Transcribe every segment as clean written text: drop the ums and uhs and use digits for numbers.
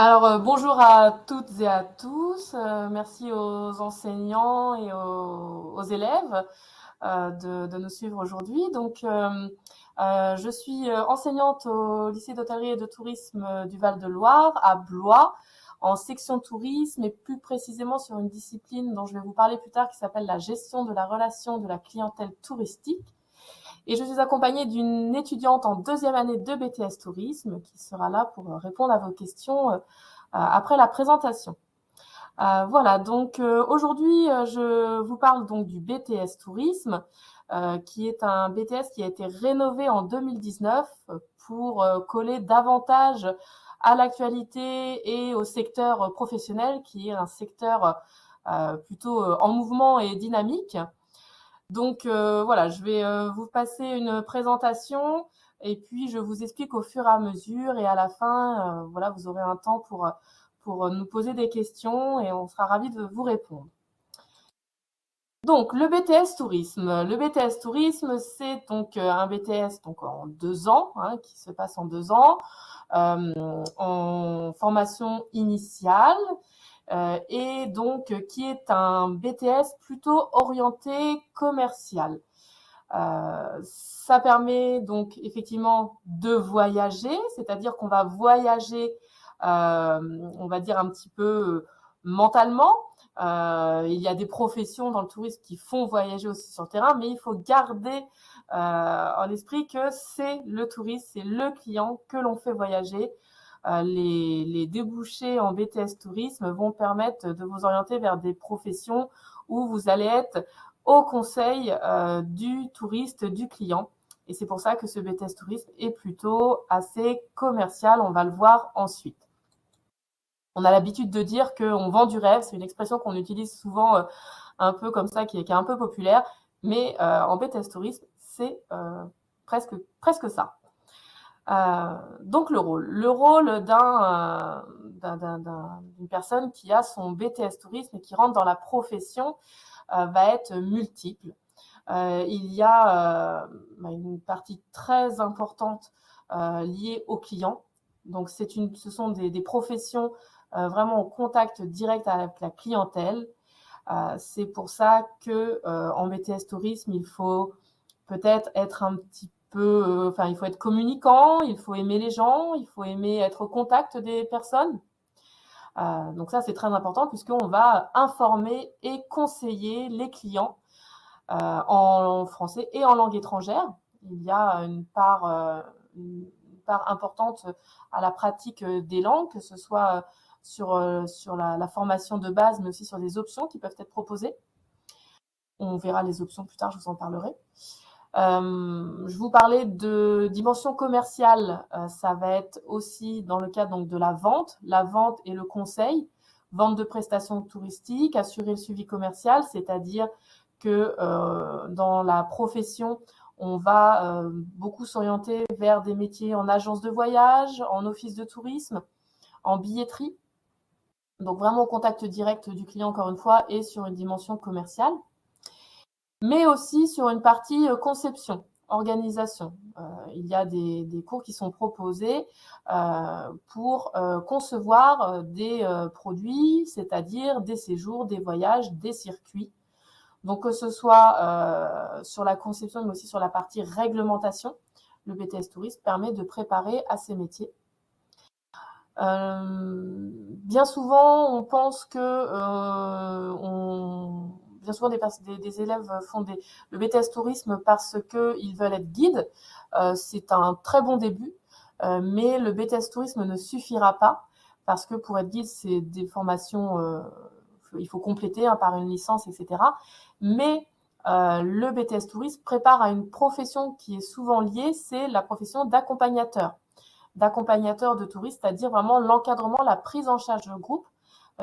Bonjour à toutes et à tous. Merci aux enseignants et aux élèves de nous suivre aujourd'hui. Je suis enseignante au lycée d'hôtellerie et de tourisme du Val-de-Loire à Blois, en section tourisme et plus précisément sur une discipline dont je vais vous parler plus tard qui s'appelle la gestion de la relation de la clientèle touristique. Et je suis accompagnée d'une étudiante en deuxième année de BTS Tourisme qui sera là pour répondre à vos questions après la présentation. Aujourd'hui, je vous parle donc du BTS Tourisme, qui est un BTS qui a été rénové en 2019 pour coller davantage à l'actualité et au secteur professionnel, qui est un secteur plutôt en mouvement et dynamique. Je vais vous passer une présentation et puis je vous explique au fur et à mesure et à la fin, vous aurez un temps pour nous poser des questions et on sera ravis de vous répondre. Donc, le BTS Tourisme. Le BTS Tourisme, c'est donc un BTS donc en 2 ans, qui se passe en 2 ans, en formation initiale, et donc qui est un BTS plutôt orienté commercial. Ça permet donc effectivement de voyager, c'est-à-dire qu'on va voyager, on va dire un petit peu mentalement. Il y a des professions dans le tourisme qui font voyager aussi sur le terrain, mais il faut garder en esprit que c'est le touriste, c'est le client que l'on fait voyager. Les débouchés en BTS tourisme vont permettre de vous orienter vers des professions où vous allez être au conseil du touriste, du client. Et c'est pour ça que ce BTS tourisme est plutôt assez commercial. On va le voir ensuite. On a l'habitude de dire qu'on vend du rêve. C'est une expression qu'on utilise souvent un peu comme ça, qui est un peu populaire. Mais en BTS tourisme, c'est presque ça. Donc le rôle. Le rôle d'une personne qui a son BTS tourisme et qui rentre dans la profession va être multiple. Il y a une partie très importante liée aux clients. Donc ce sont des professions vraiment en contact direct avec la clientèle. C'est pour ça que en BTS tourisme, il faut peut-être être un petit peu, il faut être communicant, il faut aimer les gens, il faut aimer être au contact des personnes. Donc ça, c'est très important puisqu'on va informer et conseiller les clients en français et en langue étrangère. Il y a une part importante à la pratique des langues, que ce soit sur la formation de base, mais aussi sur les options qui peuvent être proposées. On verra les options plus tard, je vous en parlerai. Je vous parlais de dimension commerciale, ça va être aussi dans le cadre donc de la vente et le conseil, vente de prestations touristiques, assurer le suivi commercial, c'est-à-dire que dans la profession, on va beaucoup s'orienter vers des métiers en agence de voyage, en office de tourisme, en billetterie, donc vraiment au contact direct du client encore une fois et sur une dimension commerciale, mais aussi sur une partie conception, organisation. Il y a des cours qui sont proposés pour concevoir des produits, c'est-à-dire des séjours, des voyages, des circuits. Donc que ce soit sur la conception, mais aussi sur la partie réglementation, le BTS Tourisme permet de préparer à ces métiers. Bien souvent, on pense que bien souvent des élèves font le BTS tourisme parce qu'ils veulent être guides. C'est un très bon début, mais le BTS tourisme ne suffira pas parce que pour être guide, c'est des formations, il faut compléter par une licence, etc. Mais le BTS tourisme prépare à une profession qui est souvent liée, c'est la profession d'accompagnateur de touristes, c'est-à-dire vraiment l'encadrement, la prise en charge de groupe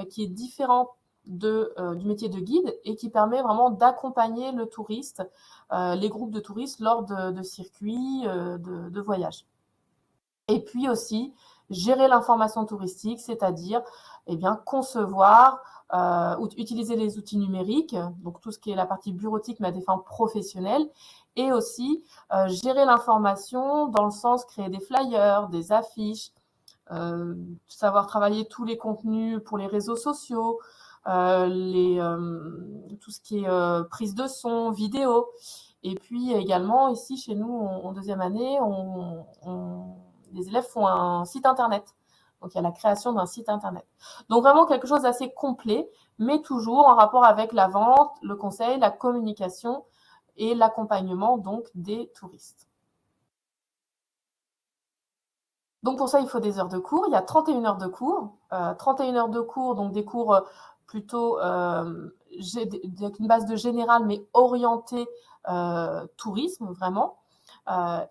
qui est différent du métier de guide et qui permet vraiment d'accompagner le touriste, les groupes de touristes lors de circuits, de voyages. Et puis aussi, gérer l'information touristique, c'est-à-dire concevoir, utiliser les outils numériques, donc tout ce qui est la partie bureautique mais à des fins professionnelles, et aussi gérer l'information dans le sens créer des flyers, des affiches, savoir travailler tous les contenus pour les réseaux sociaux, tout ce qui est prise de son, vidéo. Et puis également, ici, chez nous, en deuxième année, les élèves font un site internet. Donc, il y a la création d'un site internet. Donc, vraiment quelque chose d'assez complet, mais toujours en rapport avec la vente, le conseil, la communication et l'accompagnement donc des touristes. Donc pour ça, il faut des heures de cours. Il y a 31 heures de cours. 31 heures de cours, donc des cours plutôt avec une base de général, mais orientés tourisme, vraiment.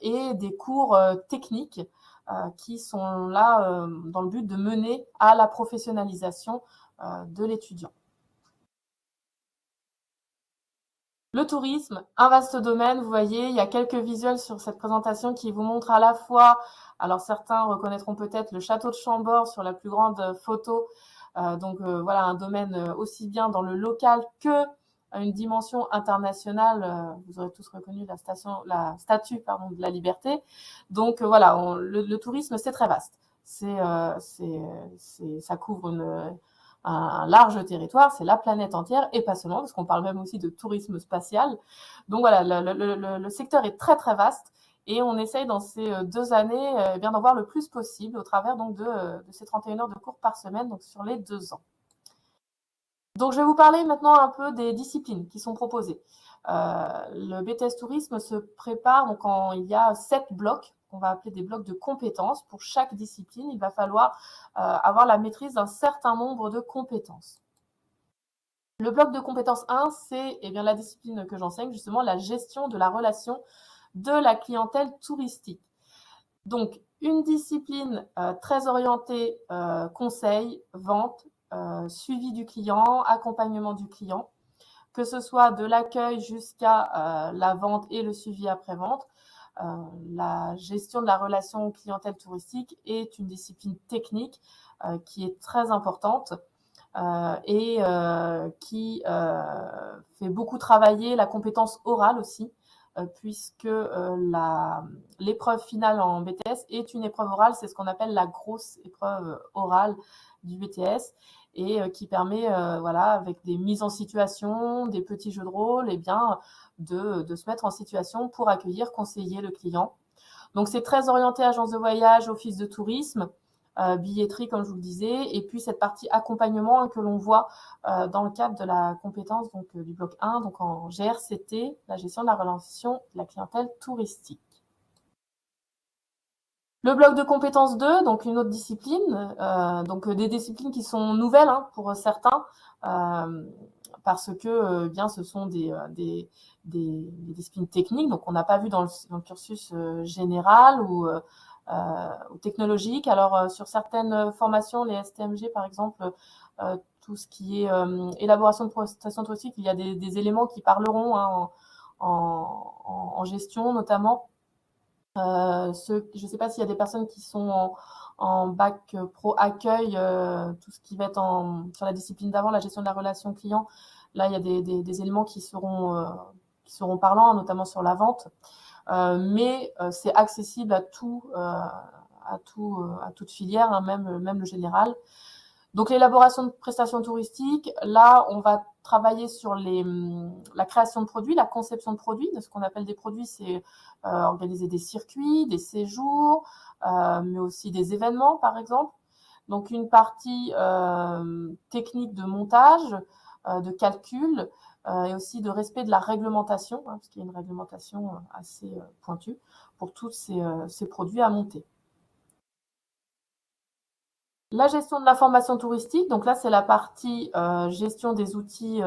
Et des cours techniques qui sont là dans le but de mener à la professionnalisation de l'étudiant. Le tourisme, un vaste domaine, vous voyez, il y a quelques visuels sur cette présentation qui vous montrent à la fois, alors certains reconnaîtront peut-être le château de Chambord sur la plus grande photo, voilà un domaine aussi bien dans le local que une dimension internationale, vous aurez tous reconnu la statue pardon, de la liberté. Donc voilà, le tourisme c'est très vaste, ça couvre un large territoire, c'est la planète entière, et pas seulement, parce qu'on parle même aussi de tourisme spatial. Donc voilà, le secteur est très très vaste, et on essaye dans ces 2 années bien d'en voir le plus possible au travers donc de ces 31 heures de cours par semaine, donc sur les 2 ans. Donc je vais vous parler maintenant un peu des disciplines qui sont proposées. Le BTS Tourisme se prépare, donc il y a 7 blocs, qu'on va appeler des blocs de compétences. Pour chaque discipline, il va falloir avoir la maîtrise d'un certain nombre de compétences. Le bloc de compétences 1, c'est bien la discipline que j'enseigne, justement la gestion de la relation de la clientèle touristique. Donc, une discipline très orientée conseil, vente, suivi du client, accompagnement du client, que ce soit de l'accueil jusqu'à la vente et le suivi après-vente. La gestion de la relation clientèle touristique est une discipline technique qui est très importante et qui fait beaucoup travailler la compétence orale aussi, puisque l'épreuve finale en BTS est une épreuve orale, c'est ce qu'on appelle la grosse épreuve orale du BTS, et qui permet, voilà, avec des mises en situation, des petits jeux de rôle, et bien, de se mettre en situation pour accueillir, conseiller le client. Donc c'est très orienté agence de voyage, office de tourisme, billetterie comme je vous le disais, et puis cette partie accompagnement que l'on voit dans le cadre de la compétence donc, du bloc 1, donc en GRCT, la gestion de la relation de la clientèle touristique. Le bloc de compétences 2, donc une autre discipline, donc des disciplines qui sont nouvelles hein, pour certains, parce que bien ce sont des disciplines techniques, donc on n'a pas vu dans le cursus général ou technologique. Alors sur certaines formations, les STMG par exemple, tout ce qui est élaboration de prestations touristiques, il y a des éléments qui parleront hein, en gestion notamment. Je ne sais pas s'il y a des personnes qui sont en bac pro accueil, tout ce qui va être sur la discipline d'avant, la gestion de la relation client. Là, il y a des éléments qui seront parlants, notamment sur la vente. Mais c'est accessible à toute filière, hein, même le général. Donc l'élaboration de prestations touristiques, là on va travailler sur la création de produits, la conception de produits. Ce qu'on appelle des produits, c'est organiser des circuits, des séjours, mais aussi des événements par exemple. Donc une partie technique de montage, de calcul, et aussi de respect de la réglementation, hein, parce qu'il y a une réglementation assez pointue pour tous ces produits à monter. La gestion de l'information touristique, donc là c'est la partie gestion des outils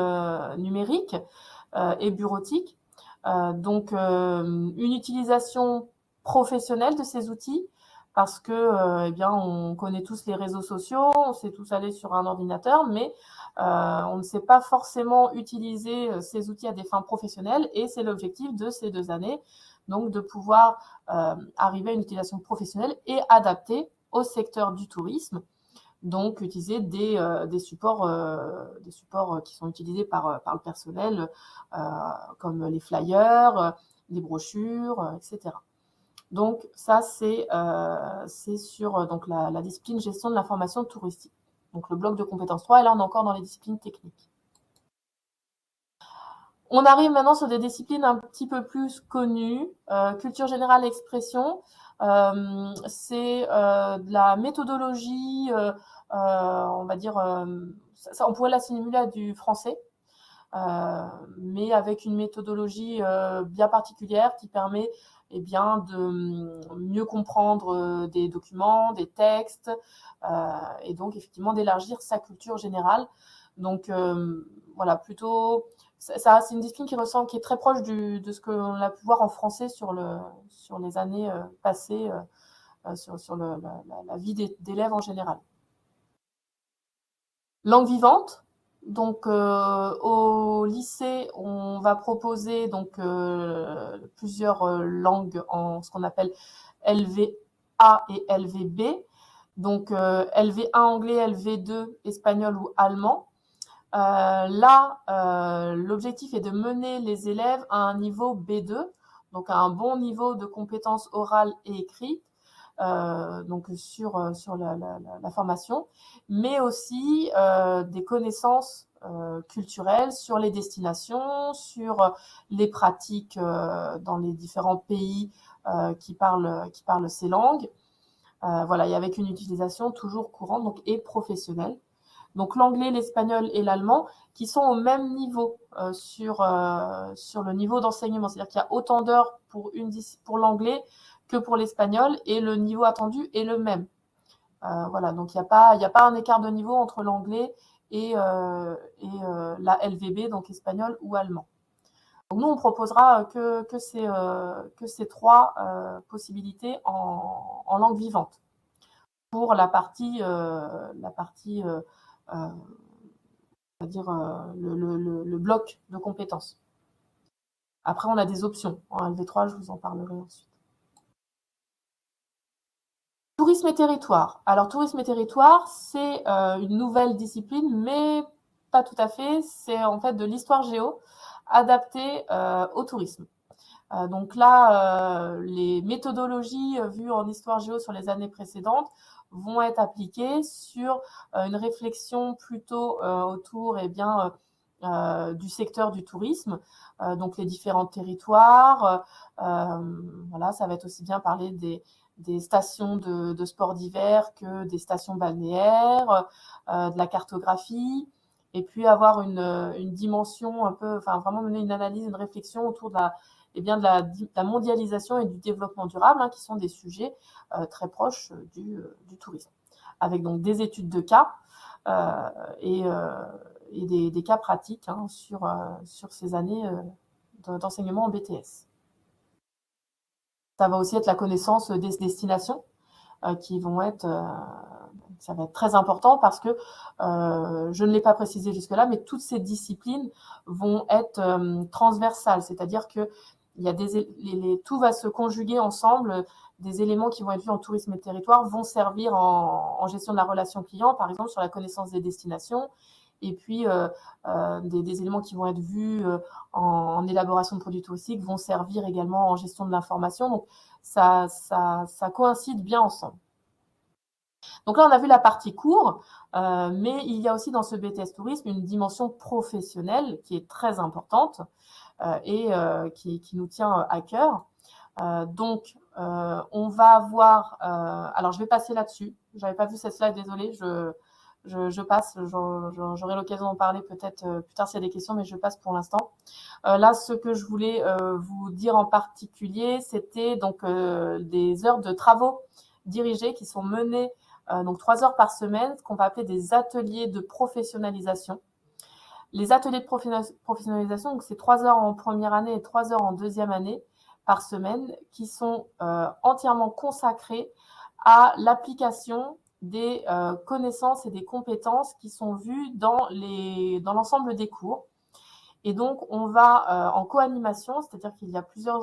numériques et bureautiques. Donc une utilisation professionnelle de ces outils, parce que eh bien on connaît tous les réseaux sociaux, on sait tous aller sur un ordinateur, mais on ne sait pas forcément utiliser ces outils à des fins professionnelles, et c'est l'objectif de ces 2 années, donc de pouvoir arriver à une utilisation professionnelle et adaptée au secteur du tourisme. Donc utiliser des supports qui sont utilisés par le personnel, comme les flyers, les brochures, etc. Donc ça, c'est sur donc la discipline gestion de l'information touristique. Donc le bloc de compétences 3, et là on est encore dans les disciplines techniques. On arrive maintenant sur des disciplines un petit peu plus connues, culture générale, expression. C'est de la méthodologie, on va dire, on pourrait l'assimiler à du français, mais avec une méthodologie bien particulière qui permet bien, de mieux comprendre des documents, des textes, et donc effectivement d'élargir sa culture générale. Donc voilà, plutôt ça, c'est une discipline qui est très proche de ce que l'on a pu voir en français sur les années passées, sur la vie d'élèves en général. Langue vivante. Donc au lycée, on va proposer donc plusieurs langues en ce qu'on appelle LV1 et LVB. Donc LV1 anglais, LV2 espagnol ou allemand. Là, l'objectif est de mener les élèves à un niveau B2, donc à un bon niveau de compétences orales et écrites, donc sur la formation, mais aussi des connaissances culturelles sur les destinations, sur les pratiques dans les différents pays qui parlent ces langues. Voilà, et avec une utilisation toujours courante donc, et professionnelle. Donc l'anglais, l'espagnol et l'allemand qui sont au même niveau sur le niveau d'enseignement. C'est-à-dire qu'il y a autant d'heures pour l'anglais que pour l'espagnol et le niveau attendu est le même. Voilà, donc il n'y a pas un écart de niveau entre l'anglais et la LVB, donc espagnol ou allemand. Donc nous, on proposera que ces trois possibilités en langue vivante pour la partie on va dire le bloc de compétences. Après, on a des options. En LV3, je vous en parlerai ensuite. Tourisme et territoire. Alors, tourisme et territoire, c'est une nouvelle discipline, mais pas tout à fait. C'est en fait de l'histoire géo adaptée au tourisme. Donc là, les méthodologies vues en histoire géo sur les années précédentes vont être appliquées sur une réflexion plutôt autour du secteur du tourisme, donc les différents territoires. Voilà, ça va être aussi bien parler des stations de sport d'hiver que des stations balnéaires, de la cartographie, et puis avoir une dimension un peu, enfin vraiment mener une analyse, une réflexion autour de la mondialisation et du développement durable, qui sont des sujets très proches du tourisme, avec donc des études de cas et des cas pratiques sur ces années d'enseignement en BTS. Ça va aussi être la connaissance des destinations qui vont être ça va être très important parce que je ne l'ai pas précisé jusque-là, mais toutes ces disciplines vont être transversales, c'est-à-dire que tout va se conjuguer ensemble. Des éléments qui vont être vus en tourisme et territoire vont servir en gestion de la relation client, par exemple sur la connaissance des destinations, et puis des éléments qui vont être vus en élaboration de produits touristiques vont servir également en gestion de l'information. Donc ça coïncide bien ensemble. Donc là, on a vu la partie cours, mais il y a aussi dans ce BTS Tourisme une dimension professionnelle qui est très importante et qui nous tient à cœur. Donc, on va avoir... alors, je vais passer là-dessus. Je n'avais pas vu cette slide, désolée. Je passe. J'aurai l'occasion d'en parler peut-être plus tard s'il y a des questions, mais je passe pour l'instant. Là, ce que je voulais vous dire en particulier, c'était donc des heures de travaux dirigés qui sont menés donc 3 heures par semaine, ce qu'on va appeler des ateliers de professionnalisation. Les ateliers de professionnalisation, donc c'est 3 heures en première année et 3 heures en deuxième année par semaine, qui sont entièrement consacrés à l'application des connaissances et des compétences qui sont vues dans l'ensemble des cours. Et donc, on va en co-animation, c'est-à-dire qu'il y a plusieurs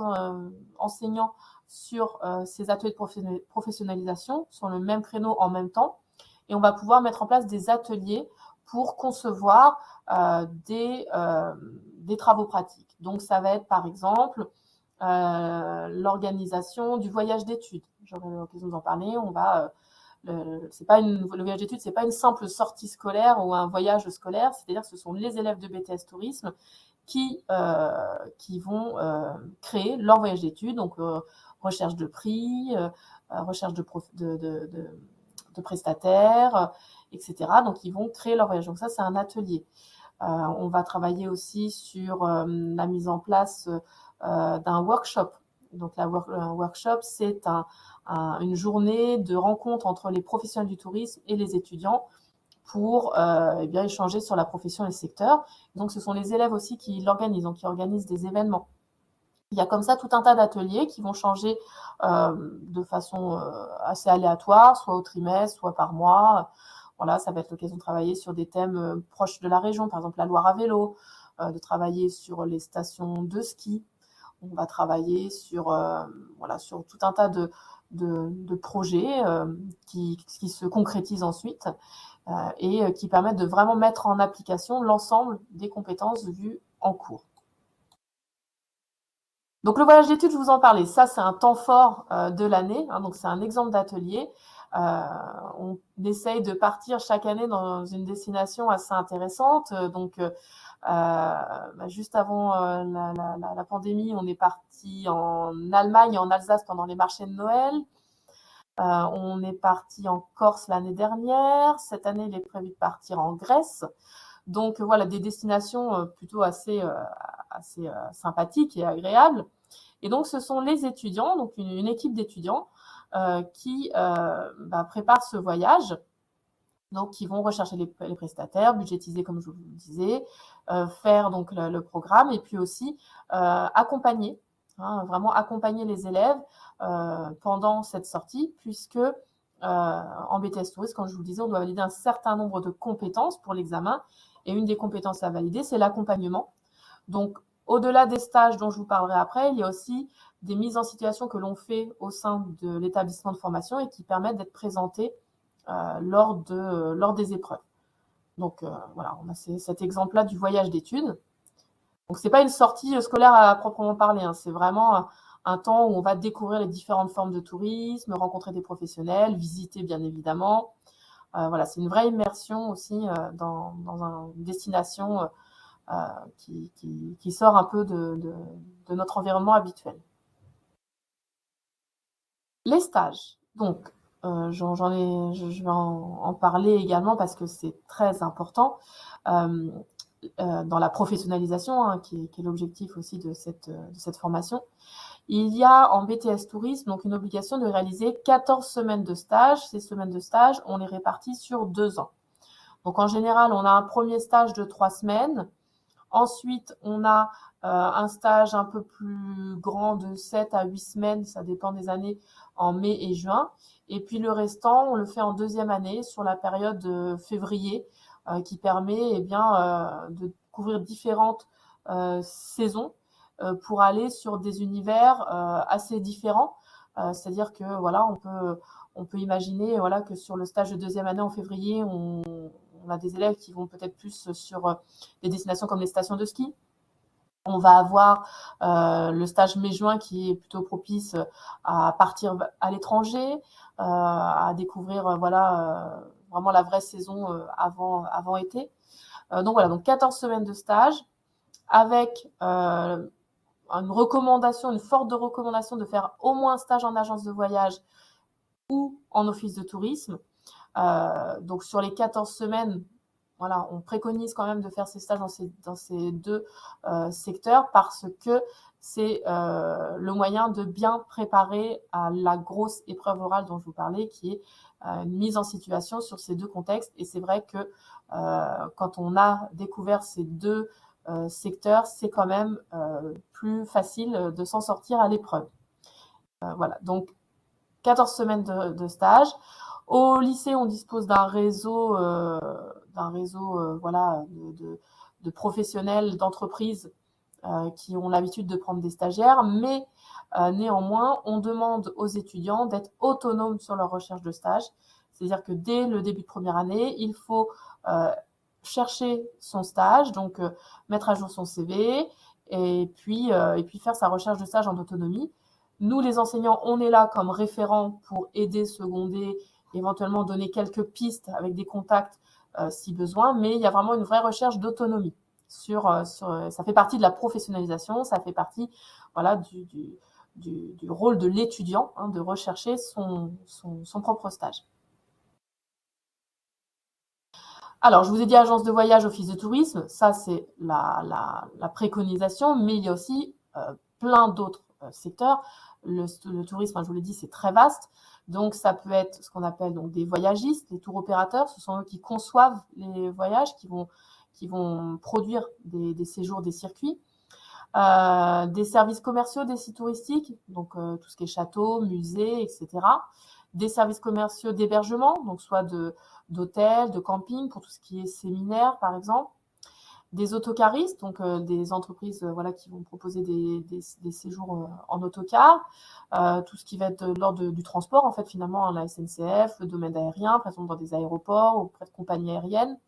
enseignants sur ces ateliers de professionnalisation sur le même créneau en même temps, et on va pouvoir mettre en place des ateliers pour concevoir des travaux pratiques. Donc ça va être par exemple l'organisation du voyage d'études. J'aurai l'occasion d'en parler. Le voyage d'études, c'est pas une simple sortie scolaire ou un voyage scolaire, c'est-à-dire que ce sont les élèves de BTS Tourisme qui vont créer leur voyage d'études, donc recherche de prix, recherche de prestataires, etc. Donc ils vont créer leur voyage. Donc ça, c'est un atelier. On va travailler aussi sur la mise en place d'un workshop. Donc un workshop, c'est une journée de rencontre entre les professionnels du tourisme et les étudiants pour échanger sur la profession et le secteur. Donc ce sont les élèves aussi qui l'organisent, donc qui organisent des événements. Il y a comme ça tout un tas d'ateliers qui vont changer de façon assez aléatoire, soit au trimestre, soit par mois. Voilà, ça va être l'occasion de travailler sur des thèmes proches de la région, par exemple la Loire à vélo, de travailler sur les stations de ski. On va travailler sur tout un tas de projets qui se concrétisent ensuite et qui permettent de vraiment mettre en application l'ensemble des compétences vues en cours. Donc le voyage d'études, je vous en parlais, ça c'est un temps fort de l'année, donc c'est un exemple d'atelier. On essaye de partir chaque année dans une destination assez intéressante. Donc juste avant la pandémie, on est parti en Allemagne et en Alsace pendant les marchés de Noël. On est parti en Corse l'année dernière. Cette année, il est prévu de partir en Grèce. Donc voilà, des destinations plutôt assez sympathiques et agréables. Et donc ce sont les étudiants, donc une équipe d'étudiants qui préparent ce voyage. Donc, ils vont rechercher les prestataires, budgétiser comme je vous le disais, faire donc le programme et puis aussi accompagner, vraiment accompagner les élèves pendant cette sortie, puisque en BTS Tourisme, comme je vous le disais, on doit valider un certain nombre de compétences pour l'examen. Et une des compétences à valider, c'est l'accompagnement. Donc, au-delà des stages dont je vous parlerai après, il y a aussi des mises en situation que l'on fait au sein de l'établissement de formation et qui permettent d'être présentées lors des épreuves. Donc voilà, on a cet exemple-là du voyage d'études. Donc c'est pas une sortie scolaire à proprement parler, c'est vraiment un temps où on va découvrir les différentes formes de tourisme, rencontrer des professionnels, visiter bien évidemment. Voilà, c'est une vraie immersion aussi dans une destination qui sort un peu de notre environnement habituel. Les stages. Donc, je vais en parler également parce que c'est très important dans la professionnalisation, qui est l'objectif aussi de cette formation. Il y a en BTS Tourisme donc une obligation de réaliser 14 semaines de stage. Ces semaines de stage, on les répartit sur 2 ans. Donc en général, on a un premier stage de 3 semaines. Ensuite, on a un stage un peu plus grand de 7 à 8 semaines, ça dépend des années, en mai et juin. Et puis le restant, on le fait en deuxième année sur la période de février qui permet de couvrir différentes saisons pour aller sur des univers assez différents. C'est-à-dire que voilà, on peut imaginer voilà, que sur le stage de deuxième année en février, on a des élèves qui vont peut-être plus sur des destinations comme les stations de ski. On va avoir le stage mai-juin qui est plutôt propice à partir à l'étranger, à découvrir vraiment la vraie saison avant été. Donc voilà, donc 14 semaines de stage avec une forte recommandation de faire au moins un stage en agence de voyage ou en office de tourisme. Donc sur les 14 semaines, voilà, on préconise quand même de faire ces stages dans ces deux secteurs parce que c'est le moyen de bien préparer à la grosse épreuve orale dont je vous parlais, qui est une mise en situation sur ces deux contextes. Et c'est vrai que quand on a découvert ces deux secteurs, c'est quand même plus facile de s'en sortir à l'épreuve. Voilà, donc 14 semaines de stage. Au lycée, on dispose d'un réseau, de professionnels, d'entreprises qui ont l'habitude de prendre des stagiaires, mais néanmoins, on demande aux étudiants d'être autonomes sur leur recherche de stage. C'est-à-dire que dès le début de première année, il faut chercher son stage, donc mettre à jour son CV et puis faire sa recherche de stage en autonomie. Nous, les enseignants, on est là comme référents pour aider, seconder, éventuellement donner quelques pistes avec des contacts si besoin, mais il y a vraiment une vraie recherche d'autonomie. Ça fait partie de la professionnalisation, ça fait partie voilà, du rôle de l'étudiant, hein, de rechercher son propre stage. Alors, je vous ai dit agence de voyage, office de tourisme, ça c'est la préconisation, mais il y a aussi plein d'autres secteurs. Le tourisme, je vous l'ai dit, c'est très vaste. Donc, ça peut être ce qu'on appelle donc, des voyagistes, les tour opérateurs. Ce sont eux qui conçoivent les voyages, qui vont produire des séjours, des circuits. Des services commerciaux, des sites touristiques, donc tout ce qui est château, musée, etc. Des services commerciaux d'hébergement, donc soit d'hôtels, de camping, pour tout ce qui est séminaire, par exemple. Des autocaristes, donc des entreprises voilà, qui vont proposer des séjours en autocar. Tout ce qui va être de l'ordre du transport, en fait, finalement, hein, la SNCF, le domaine aérien, par exemple dans des aéroports, auprès de compagnies aériennes.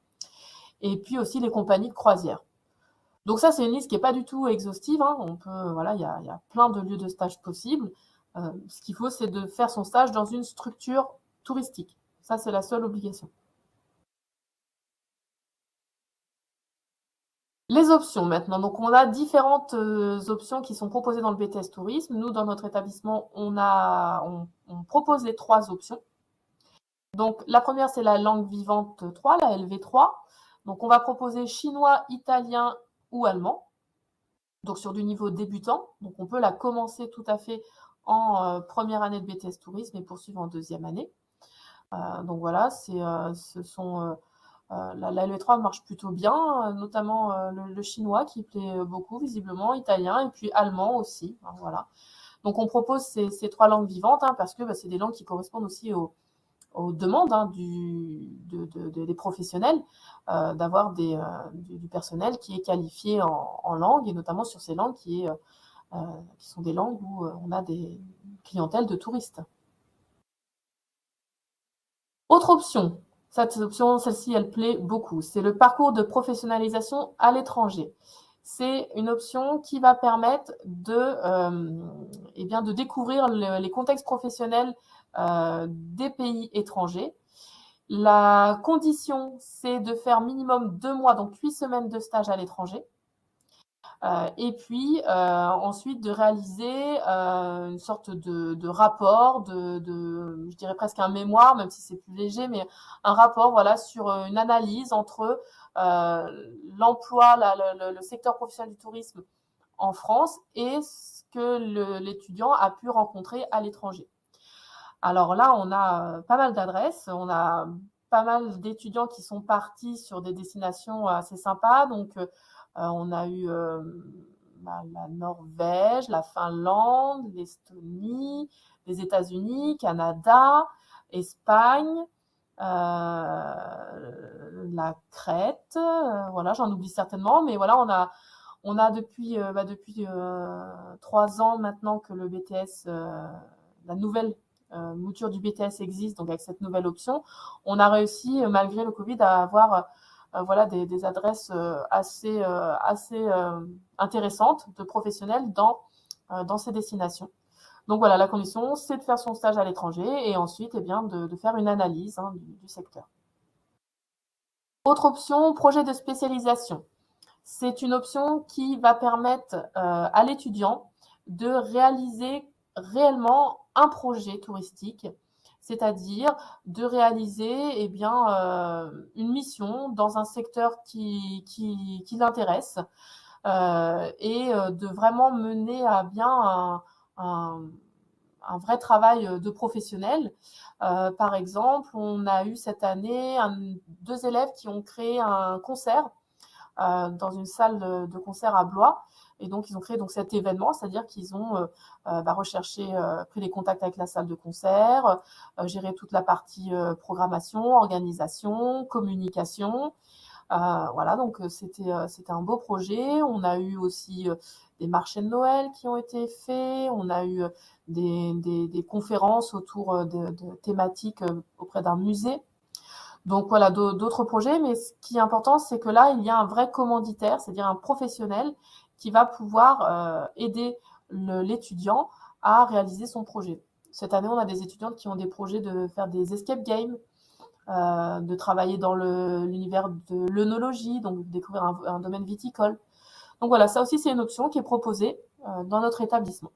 Et puis aussi les compagnies de croisière. Donc ça, c'est une liste qui n'est pas du tout exhaustive, hein. Voilà, il y a plein de lieux de stage possibles. Ce qu'il faut, c'est de faire son stage dans une structure touristique. Ça, c'est la seule obligation. Les options maintenant. Donc, on a différentes options qui sont proposées dans le BTS Tourisme. Nous, dans notre établissement, on propose les 3 options. Donc, la première, c'est la langue vivante 3, la LV3. Donc, on va proposer chinois, italien ou allemand. Donc sur du niveau débutant. Donc on peut la commencer tout à fait en première année de BTS Tourisme et poursuivre en deuxième année. Donc voilà, la LV3 marche plutôt bien, notamment le chinois qui plaît beaucoup visiblement, italien et puis allemand aussi. Hein, voilà. Donc on propose ces 3 langues vivantes hein, parce que c'est des langues qui correspondent aussi aux demandes hein, des professionnels, d'avoir du personnel qui est qualifié en langue, et notamment sur ces langues qui sont des langues où on a des clientèles de touristes. Autre option, cette option, celle-ci, elle plaît beaucoup, c'est le parcours de professionnalisation à l'étranger. C'est une option qui va permettre de découvrir les contextes professionnels des pays étrangers. La condition, c'est de faire minimum 2 mois, donc 8 semaines de stage à l'étranger. Et puis ensuite de réaliser une sorte de rapport, je dirais presque un mémoire, même si c'est plus léger, mais un rapport voilà, sur une analyse entre l'emploi, le secteur professionnel du tourisme en France et ce que l'étudiant a pu rencontrer à l'étranger. Alors là, on a pas mal d'adresses, on a pas mal d'étudiants qui sont partis sur des destinations assez sympas. Donc, on a eu la Norvège, la Finlande, l'Estonie, les États-Unis, Canada, Espagne, la Crète. Voilà, j'en oublie certainement, mais voilà, on a depuis 3 ans maintenant que le BTS, la nouvelle mouture du BTS existe, donc avec cette nouvelle option, on a réussi, malgré le Covid, à avoir voilà, des adresses assez intéressantes de professionnels dans ces destinations. Donc voilà, la condition, c'est de faire son stage à l'étranger et ensuite eh bien, de faire une analyse hein, du secteur. Autre option, projet de spécialisation. C'est une option qui va permettre à l'étudiant de réaliser réellement un projet touristique, c'est-à-dire de réaliser eh bien, une mission dans un secteur qui l'intéresse et de vraiment mener à bien un vrai travail de professionnel. Par exemple, on a eu cette année 2 élèves qui ont créé un concert dans une salle de concert à Blois. Et donc, ils ont créé donc, cet événement, c'est-à-dire qu'ils ont recherché, pris des contacts avec la salle de concert, géré toute la partie programmation, organisation, communication. Voilà, donc c'était un beau projet. On a eu aussi des marchés de Noël qui ont été faits. On a eu des conférences autour de thématiques auprès d'un musée. Donc voilà, d'autres projets, mais ce qui est important, c'est que là, il y a un vrai commanditaire, c'est-à-dire un professionnel qui va pouvoir aider l'étudiant à réaliser son projet. Cette année, on a des étudiantes qui ont des projets de faire des escape games, de travailler dans l'univers de l'œnologie, donc découvrir un domaine viticole. Donc voilà, ça aussi c'est une option qui est proposée dans notre établissement.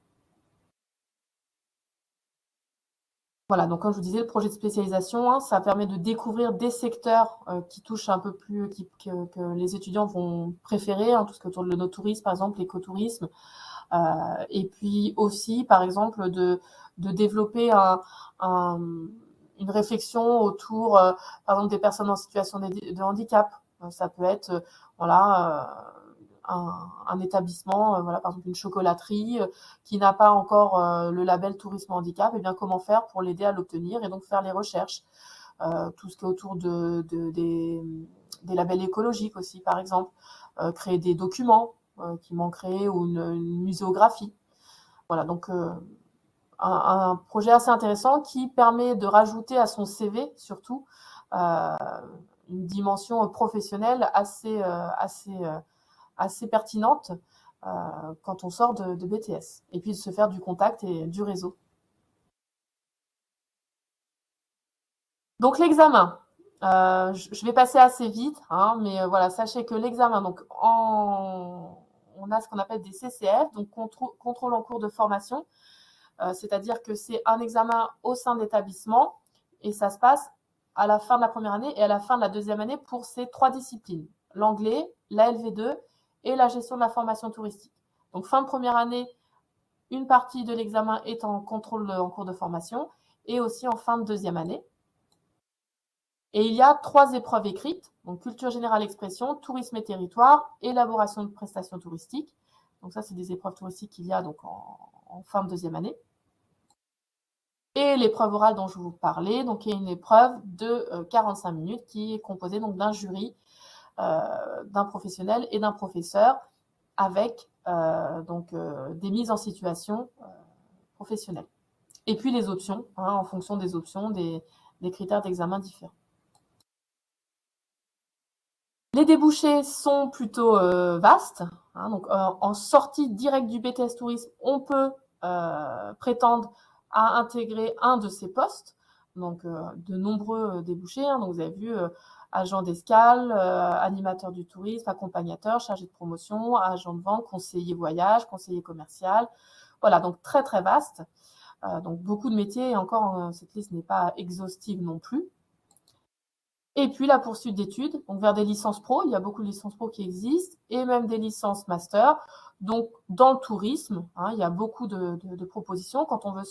Voilà, donc comme je vous disais, le projet de spécialisation, hein, ça permet de découvrir des secteurs qui touchent un peu plus, que les étudiants vont préférer, hein, tout ce qui est autour de l'œnotourisme, par exemple, l'écotourisme. Et puis aussi, par exemple, de développer une réflexion autour, par exemple, des personnes en situation de handicap. Ça peut être, voilà, un établissement, voilà, par exemple une chocolaterie qui n'a pas encore le label tourisme handicap, et bien comment faire pour l'aider à l'obtenir et donc faire les recherches. Tout ce qui est autour des labels écologiques aussi, par exemple, créer des documents qui manqueraient ou une muséographie. Voilà, donc un projet assez intéressant qui permet de rajouter à son CV surtout une dimension professionnelle assez pertinente quand on sort de BTS. Et puis de se faire du contact et du réseau. Donc l'examen, je vais passer assez vite, hein, mais voilà, sachez que l'examen, donc on a ce qu'on appelle des CCF, donc contrôle en cours de formation, c'est-à-dire que c'est un examen au sein de l'établissement et ça se passe à la fin de la première année et à la fin de la deuxième année pour ces 3 disciplines, l'anglais, la LV2 et la gestion de la formation touristique. Donc fin de première année, une partie de l'examen est en contrôle en cours de formation et aussi en fin de deuxième année. Et il y a 3 épreuves écrites, donc culture générale expression, tourisme et territoire, élaboration de prestations touristiques. Donc ça, c'est des épreuves touristiques qu'il y a donc en fin de deuxième année. Et l'épreuve orale dont je vous parlais, donc il y a une épreuve de 45 minutes qui est composée donc d'un jury, d'un professionnel et d'un professeur avec des mises en situation professionnelles. Et puis les options, hein, en fonction des options, des critères d'examen différents. Les débouchés sont plutôt vastes. Hein, donc, en sortie directe du BTS Tourisme, on peut prétendre à intégrer un de ces postes. Donc, de nombreux débouchés. Hein, donc, vous avez vu agent d'escale, animateur du tourisme, accompagnateur, chargé de promotion, agent de vente, conseiller voyage, conseiller commercial. Voilà, donc très très vaste. Donc, beaucoup de métiers. Et encore, cette liste n'est pas exhaustive non plus. Et puis la poursuite d'études, donc vers des licences pro, il y a beaucoup de licences pro qui existent, et même des licences master. Donc dans le tourisme, hein, il y a beaucoup de propositions. Quand on veut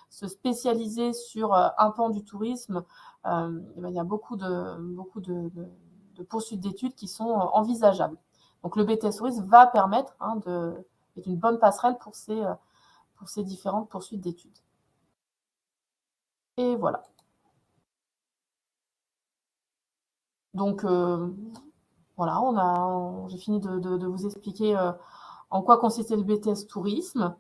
se spécialiser sur un pan du tourisme, il y a beaucoup de poursuites d'études qui sont envisageables. Donc le BTS Tourisme va permettre d'être une bonne passerelle pour ces différentes poursuites d'études. Et voilà. Donc voilà, j'ai fini de vous expliquer en quoi consistait le BTS Tourisme.